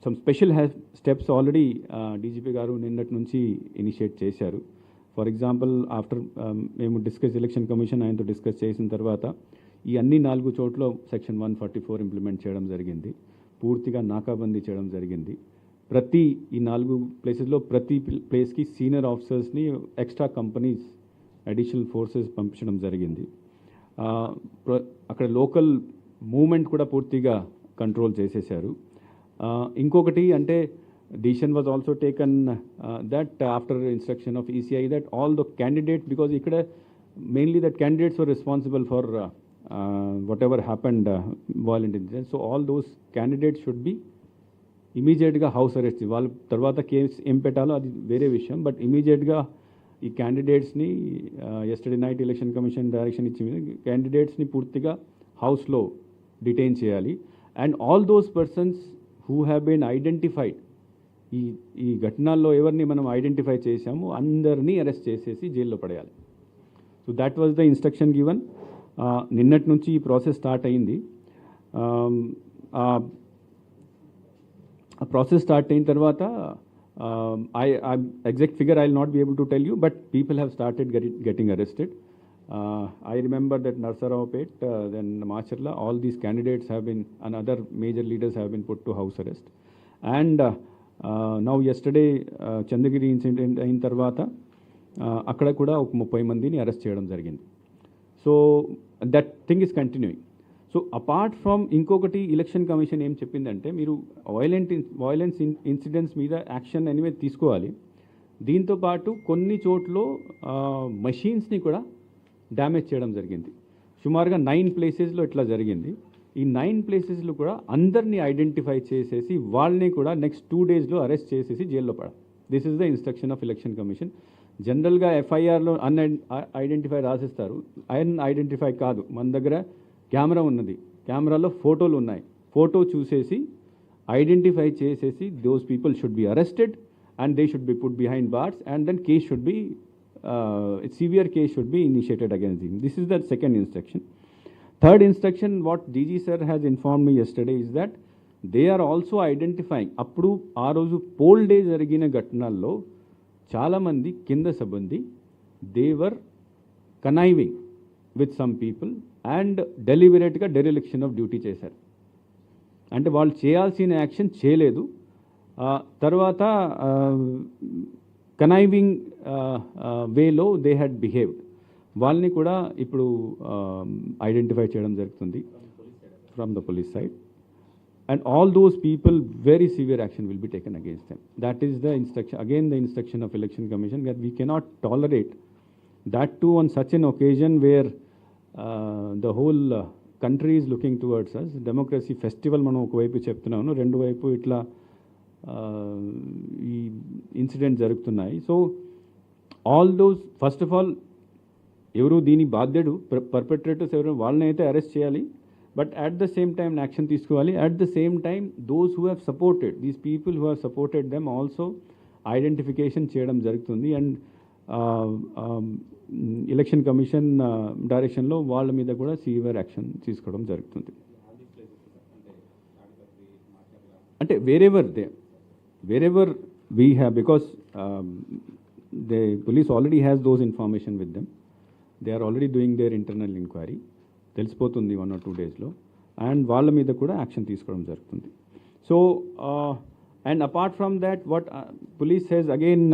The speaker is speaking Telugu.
Some special steps already DGP గారు నిన్నటి నుంచి ఇనిషియేట్ చేశారు. ఫర్ ఎగ్జాంపుల్ ఆఫ్టర్ మేము ఎలక్షన్ కమిషన్ ఆయనతో డిస్కస్ చేసిన తర్వాత ఈ అన్ని 4 చోట్ల సెక్షన్ 144 ఇంప్లిమెంట్ చేయడం జరిగింది. పూర్తిగా నాకాబందీ చేయడం జరిగింది. ఈ 4 ప్లేసెస్లో ప్రతి ప్లేస్కి సీనియర్ ఆఫీసర్స్ని ఎక్స్ట్రా కంపెనీస్ అడిషనల్ ఫోర్సెస్ పంపించడం జరిగింది. అక్కడ లోకల్ మూవ్మెంట్ కూడా పూర్తిగా కంట్రోల్ చేసేశారు. ఇంకొకటి అంటే decision was also taken that after instruction of ECI that all the candidates, because ikkada mainly that candidates were responsible for whatever happened violent incidents, so all those candidates should be immediate ga house arrest. వాళ్ళ తర్వాత కేసు ఏం పెట్టాలో అది వేరే విషయం, బట్ ఇమీడియట్గా ఈ క్యాండిడేట్స్ని yesterday night election commission direction ఇచ్చింది, క్యాండిడేట్స్ని పూర్తిగా హౌస్లో డిటైన్ చేయాలి. And all those persons who have been identified, ఈ ఘటనల్లో ఎవరిని మనం ఐడెంటిఫై చేశామో అందరినీ అరెస్ట్ చేసేసి జైల్లో పడేయాలి. So that was the instruction given. నిన్నటి నుంచి ఈ ప్రాసెస్ స్టార్ట్ అయింది. ఆ ప్రాసెస్ స్టార్ట్ అయిన తర్వాత exact figure I will not be able to tell you, but people have started getting arrested. I remember that Narsaraopet, then Macharla, all these candidates have been, and other major leaders have been put to house arrest. And now yesterday Chandagiri incident అయిన తర్వాత అక్కడ కూడా ఒక 30 మందిని అరెస్ట్ చేయడం జరిగింది. So that thing is continuing. So apart from ఇంకొకటి ఎలక్షన్ కమిషన్ ఏం చెప్పిందంటే మీరు వైలెన్స్ ఇన్సిడెంట్స్ మీద యాక్షన్ ఎనివే తీసుకోవాలి. దీంతోపాటు కొన్ని చోట్ల మషీన్స్ని కూడా డ్యామేజ్ చేయడం జరిగింది. సుమారుగా 9 ప్లేసెస్లో ఇట్లా జరిగింది. ఈ 9 ప్లేసెస్లో కూడా అందరినీ ఐడెంటిఫై చేసేసి వాళ్ళని కూడా నెక్స్ట్ 2 డేస్లో అరెస్ట్ చేసేసి జైల్లో పడాలి. This is the instruction of election commission. జనరల్గా ఎఫ్ఐఆర్లో ఐడెంటిఫై రాసిస్తారు, ఐడెంటిఫై కాదు. మన దగ్గర కెమెరా ఉన్నది, కెమెరాలో ఫోటోలు ఉన్నాయి, ఫోటో చూసేసి ఐడెంటిఫై చేసేసి those people should be arrested and they should be put behind bars and then case should be severe case should be initiated against him. This is the second instruction. Third instruction, what DG sir has informed me yesterday is that they are also identifying, appudu aa roju poll day jarigina ఘటనల్లో చాలా మంది కింద సిబ్బంది they were conniving with some people and deliberately dereliction of duty చేశారు. అంటే వాళ్ళు చేయాల్సిన యాక్షన్ చేయలేదు, తర్వాత కనైవింగ్ వేలో దే హ్యాడ్ బిహేవ్డ్. వాళ్ళని కూడా ఇప్పుడు ఐడెంటిఫై చేయడం జరుగుతుంది from the police side. And all those people very severe action will be taken against them. That is the instruction, again the instruction of election commission, that we cannot tolerate that to on such an occasion where the whole country is looking towards us. Democracy festival మనం ఒకవైపు చెప్తున్నాను, రెండు వైపు ఇట్లా ఈ ఇన్సిడెంట్ జరుగుతున్నాయి. So all those, first of all ఎవరు దీని బాధ్యుడు, పర్పెట్రేటర్స్ ఎవరు, వాళ్ళని అయితే అరెస్ట్ చేయాలి, but at the same time action తీసుకోవాలి. At the same time those who have supported, these people who have supported them also identification చేయడం జరుగుతుంది. అండ్ ఎలక్షన్ కమిషన్ డైరెక్షన్లో వాళ్ళ మీద కూడా సివియర్ యాక్షన్ తీసుకోవడం జరుగుతుంది. అంటే wherever we have, because the police already has those information with them, they are already doing their internal inquiry, తెలిసిపోతుంది 1 or 2 daysలో, అండ్ వాళ్ళ మీద కూడా యాక్షన్ తీసుకోవడం జరుగుతుంది. So and apart from that, what police has again